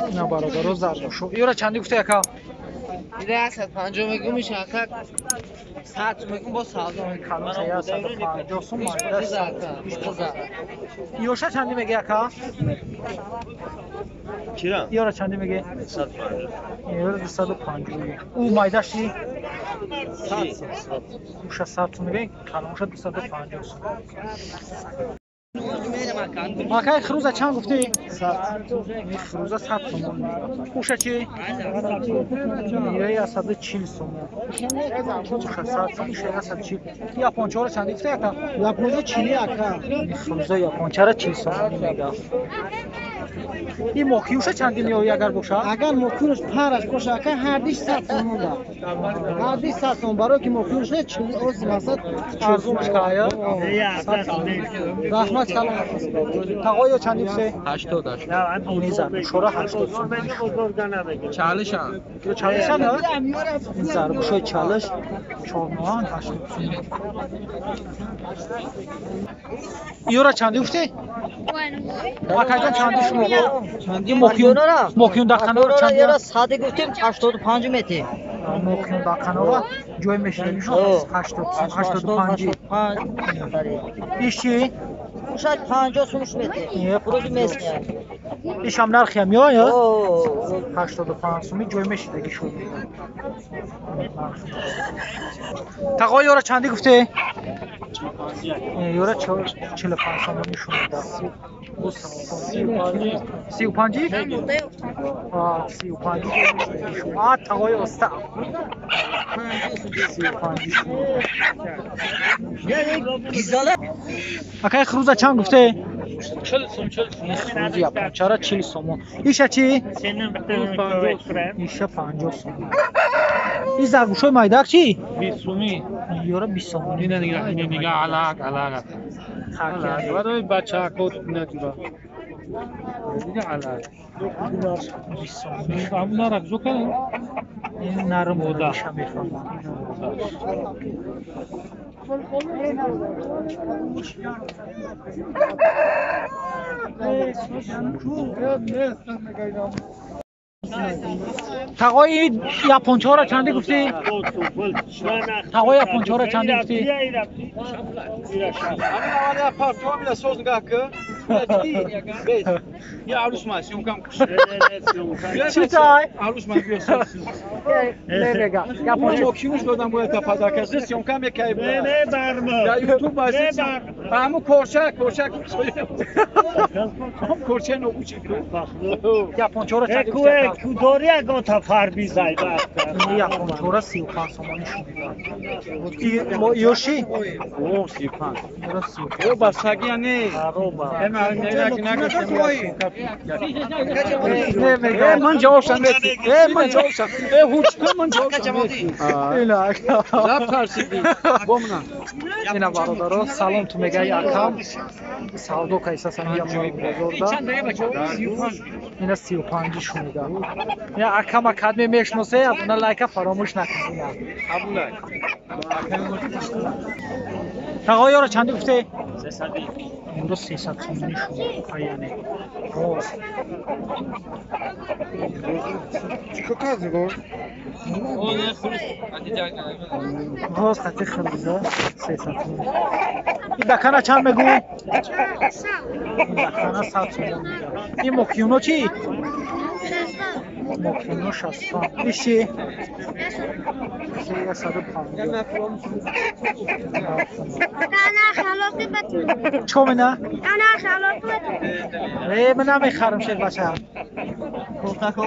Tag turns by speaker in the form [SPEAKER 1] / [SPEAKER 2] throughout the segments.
[SPEAKER 1] اینا برادر زرد شو اینا چندی گفته یکا
[SPEAKER 2] ایده 150 میگم میشه اکا 100 میگم با سازمان
[SPEAKER 1] کلان سیا 150 سوم مایداش
[SPEAKER 2] بزار
[SPEAKER 1] یوشا چندی میگه یکا
[SPEAKER 3] چرا؟
[SPEAKER 1] اینا چندی میگه
[SPEAKER 3] 150
[SPEAKER 1] اینا 250 او مایداش چی
[SPEAKER 3] 100
[SPEAKER 1] اوشا 100 سوم میگه کلانش 250 سوم ماکای خروزا چند گفتی 100 خروزا 100 سوم اوشا چی میره 140 سوم اوشا 100 سوم میشه 140 یاپونچا رو چند گفته یکا
[SPEAKER 2] یاپونچا چیلی اکا
[SPEAKER 1] خروزا یاپونچا رو 40 سوم میگه این موکیوشا چندی میوی اگر باشه
[SPEAKER 2] اگر موکیوش پارش باشه اکا هر دیش 100 سوم ده هر دیش 100 سوم برای که موکیوش نه 40 اوس مثلا
[SPEAKER 1] ارزونش کایا رحمت کلام تقوی چندی بسه
[SPEAKER 4] 80
[SPEAKER 1] میزن شورا 80 سوم
[SPEAKER 4] چالش هم
[SPEAKER 1] تو چالش هم این ضربشوی چالش 4 80 سوم یورا چندی گفتی ماکای چندی شما
[SPEAKER 2] چندی
[SPEAKER 1] موکیون داخنو چندی
[SPEAKER 2] یارا ساده گفتیم 85 متر
[SPEAKER 1] موکیون داخنو جوی میشه 85 ایشی
[SPEAKER 2] شاید 50 سومش متر فروش میشه
[SPEAKER 1] ایش هم نرخی هم یا 85 سومی جوی میشه دیگه شد تقوی یورا چندی گفته یورا 45 سومی شد 35 35 تقوی استا 35 اکای خروزا چند گفته
[SPEAKER 3] 40 سوم
[SPEAKER 1] خروزی یاپونچا را 40 سوم ایشا چی ایشا 50 سوم این زرگوشوی مایدک چی
[SPEAKER 3] 20 سومی
[SPEAKER 1] یورا 20 سوم
[SPEAKER 3] اینه نگاه علاق برای بچه ها کود نگیرا دیگه علاق
[SPEAKER 1] 20 سوم
[SPEAKER 3] همون نرک زو کنه
[SPEAKER 1] این نرم بوده ایشا میفهمم تقوی یاپونچا را چندی گفتی؟ تقوی یاپونچا را چندی گفتی؟
[SPEAKER 4] انا ابارتمان من صوت نگاه يا عروس ما سيوم كم
[SPEAKER 1] چی تای؟
[SPEAKER 4] عروس ما بيوصل
[SPEAKER 1] نمیگم
[SPEAKER 4] یاپونچا کیوش دادم باید تا پاداکسه سیوم کم یکی
[SPEAKER 3] نه برما
[SPEAKER 4] یا یوتیوب بازی همو کورچک هم کورچه نو کوچی
[SPEAKER 1] یاپونچا را چندی
[SPEAKER 3] کوه
[SPEAKER 1] گفتی؟
[SPEAKER 3] کوداری اگه تا فربی زای
[SPEAKER 1] این یاپونچا را 35 سومانی شد یوشی؟
[SPEAKER 4] او 35
[SPEAKER 1] یورا 35
[SPEAKER 4] او بسگی نه اما نمیگم من جوابشم من جوابشم من جوابشم
[SPEAKER 1] اینا
[SPEAKER 4] لب ترسیدی بومنا
[SPEAKER 1] اینا برادرها سلام تو میگه یکم سودو کیسه سنگی هم بزرده اینا 35 شونیده اینا اکم اکادمی میشناسه اونا لایک فراموش نکنید
[SPEAKER 4] قبوله
[SPEAKER 1] تقوی رو چندی گفته
[SPEAKER 3] 300
[SPEAKER 1] اون 300 سومونی شد پایانه
[SPEAKER 4] چیکار کردی
[SPEAKER 1] باز خطی خریده 300 سومونی این دکانه چند میگو؟ این دکانه 100 سومونی این موکیونو چی؟ موکیونو 60 ایشی؟ 150 چو منه؟ من نمیخرم شیر بچه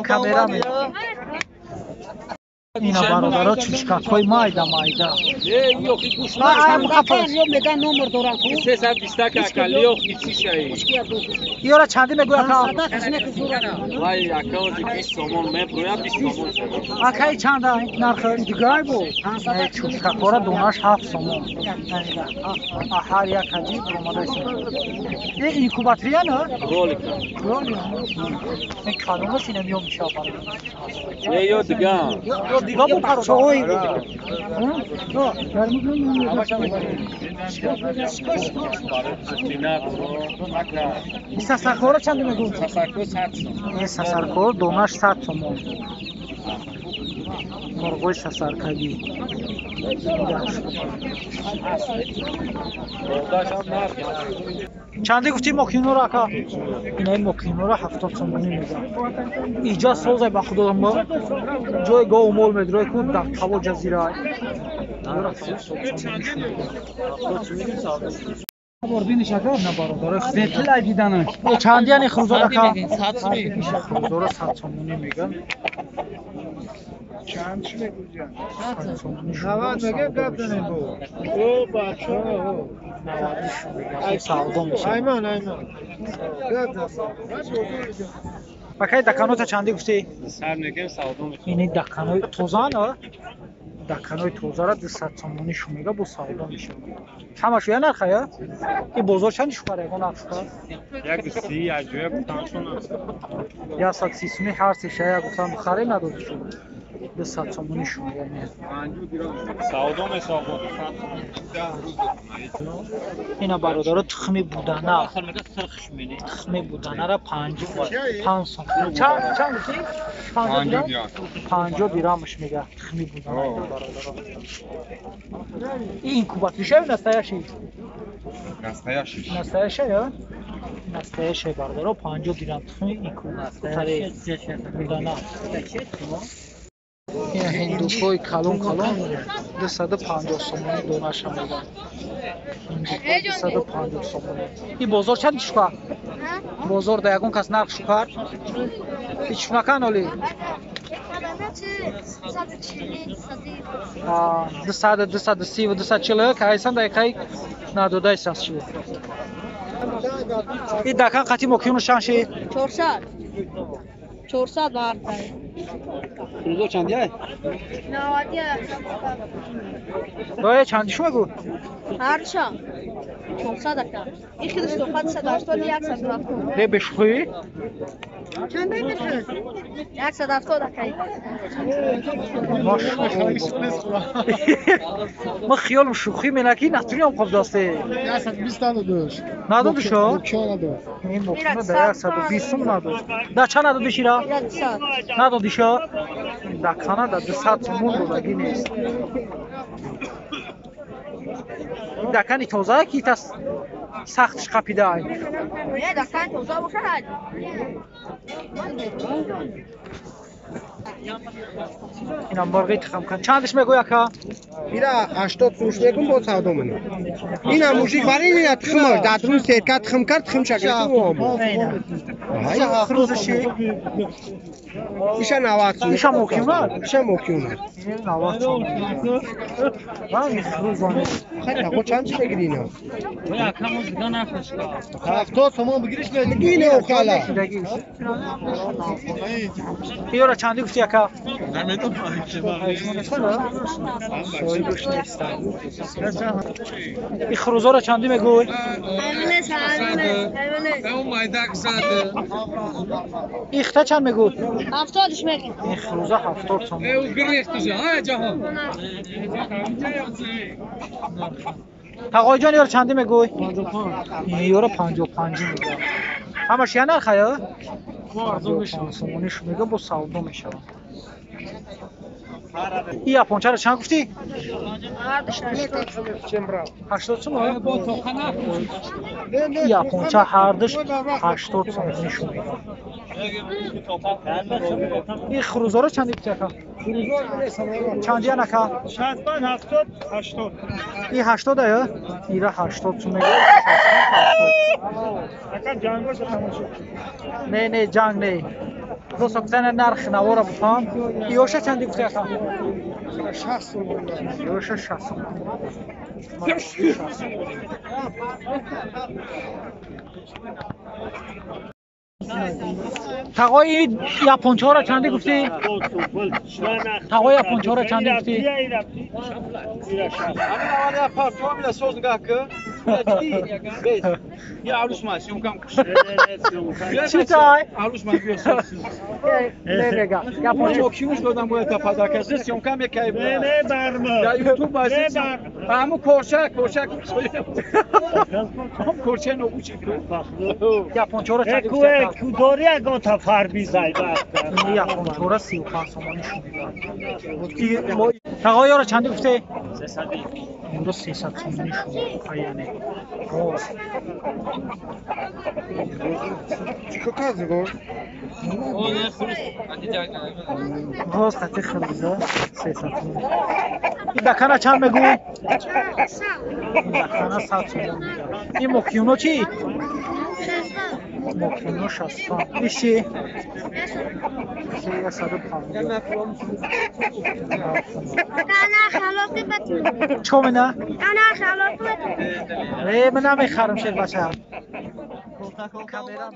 [SPEAKER 1] کامیرا میده اینا برادرها چوشکک‌های مایده
[SPEAKER 4] یوخی گوش
[SPEAKER 2] میدن نمبر دارن
[SPEAKER 4] 320 اکل یوخی چی شایی
[SPEAKER 1] یورا چندی میگوی اکا؟
[SPEAKER 4] وای اکا 20 سومون میبرویم 20 سومون شد
[SPEAKER 1] اکای چنده نرخه؟ دیگه بود چوشکک‌ها را دونش 7 سومون هر یک هجی برومده شد این اینکوباتریه نه؟
[SPEAKER 4] رولیکا
[SPEAKER 1] این کدومش اینه میو میشه
[SPEAKER 4] یه دیگه
[SPEAKER 1] دیگه بود
[SPEAKER 2] چای این سسرکار چند میگون؟ این سسرکار دونش 100 تومان. مرغوی سسرکگی چندی گفتی ماکینو را که؟ اینای ماکینو را 70 تومانی میگن. اینجا سوزای با خود دارم با جای گاو مول میدروی کن در توا جزیره بردی نشده نبارو داره دیدنش چندی یعنی خروزا را که؟ خروزا را 100 تومانی میگن. چند چی بگو جان؟ 90 میگه گپ دنه بو. او بچه ها. 90 سودا میشه. ایمان. بکای دکانات چندی گفتی؟
[SPEAKER 3] سر میگم سودا میشه.
[SPEAKER 1] این دکانای توزانه؟ دکانای توزا را 200 تومانی شو میگه با سودا میشه. همش یا نرخه یا؟ این بازار چندش کاره اون نرخ
[SPEAKER 3] یک 30 اجوبه گفتمشون
[SPEAKER 1] یا 130 سومی هر سه شیا گفتم بخری نداده شد 200 تومانی شو یعنی
[SPEAKER 3] سودا میشه
[SPEAKER 1] اینا برادر تخمی بودنه آخر میگه سرخش میلی تخمی بودنه را 5 سوم چند گفتی 50 درامش میگه تخمی بودنه برادر این کوبات میشه نستایشی نستایشه یا نستایشه برادر 50 درام تخمی این کوبات بودنه این هندوکوی کلون 250 تومانی دونش هم میگن 250 تومانی این بازار چند شکر؟ بازار در یکون کس نرخ شکر؟ هیچ نکن اولی؟ 230 و 240 که ایسان دقیقه نداده ایست از چیه این دکن قطعی مکیون شنشی؟
[SPEAKER 5] 400 بار
[SPEAKER 2] خروزا چندیه؟
[SPEAKER 5] 90
[SPEAKER 1] چندی شو بگو؟
[SPEAKER 5] هرشان 400 دکن این خیلی صحبت 180 170
[SPEAKER 1] ده بشخوی؟
[SPEAKER 5] چنده بشه 170 دکن
[SPEAKER 1] ما خیالم شوخی منکی نتونیم خوب داسته
[SPEAKER 2] 120 ندادش
[SPEAKER 1] نداده شو؟
[SPEAKER 2] مکیان نداد
[SPEAKER 1] این مکیانو در 120 نداد در چند نداده شیرا؟ ندادی شو؟ دکانه در 200 تومون دادگی نیست این دکانی توزه که تا سختش قپیده ای
[SPEAKER 5] نه دکان توزه باشه
[SPEAKER 1] اینا مرغی تخم کن چندش میگوی اکا؟
[SPEAKER 2] اینا 80 فروش میگم با سودا منو اینا موشیک برای اینا تخمش در روز سرکت تخم کرد تخم شکل تو
[SPEAKER 1] اینا خروزشی؟
[SPEAKER 2] ایشا 90
[SPEAKER 1] ایشا مکیونه؟
[SPEAKER 2] ایشا مکیونه
[SPEAKER 1] 90 تومانی این خروزانه
[SPEAKER 2] خیلی چند چی بگیری اینا؟
[SPEAKER 3] باید کم از دیگه نفش کن
[SPEAKER 2] 70 تومان بگیرش میدگی اینه خاله
[SPEAKER 1] ایو را چندی گفتی اکا؟ این خروزا را چندی میگوی؟ ایخته چند میگوی؟
[SPEAKER 5] 70 میگه
[SPEAKER 1] این خروزا 70 تومان تقای جان یار چندی میگوی؟ 55 این یارو 55 میگه همش یا نرخه یا؟ میگه با سودا میشه این اپونچه رو چند گفتی؟ 80 تومان؟ این اپونچه هردش 80 تومان نشون میگه این خروزا رو چندی گفتی اکا؟ چندی یا نکا؟
[SPEAKER 3] 70 80
[SPEAKER 1] این 80 یا؟ این را 80 تومان میگه نه جنگ نه دو سکتن نرخ نوارا بفهم یوشه چندی گفتی اکا؟ 60 یوشه 60 تقای این یاپونچه ها را چندی گفتی؟ تقای یاپونچه ها را چندی گفتی؟
[SPEAKER 4] Я алушма, съемкам.
[SPEAKER 2] Читай.
[SPEAKER 4] Алушма биосин.
[SPEAKER 2] Левега.
[SPEAKER 4] Я
[SPEAKER 2] Японча.
[SPEAKER 4] мокшимуш додам бояд та падаказда съемкам мекай.
[SPEAKER 3] نه برما
[SPEAKER 4] در یوتیوب هست. همون کورچک هم کورچه نبوچی.
[SPEAKER 2] Япончора чаги
[SPEAKER 3] اکو اکو دوری اگه تا فربی زای
[SPEAKER 2] این япончора 35 сомонишон медан. Тағоёро чанди гуфте?
[SPEAKER 3] 300
[SPEAKER 2] имрӯз 300 сомонишон аяне. Рост хати хирза 300 сомон. ин дакана чанд мегӯ? ин дакана 100 сомон мегӯ. ин мокиюно чӣ? мокиюно 60. иши? иши 150. چومنا؟ من نمیخرم شیر بچه. کامera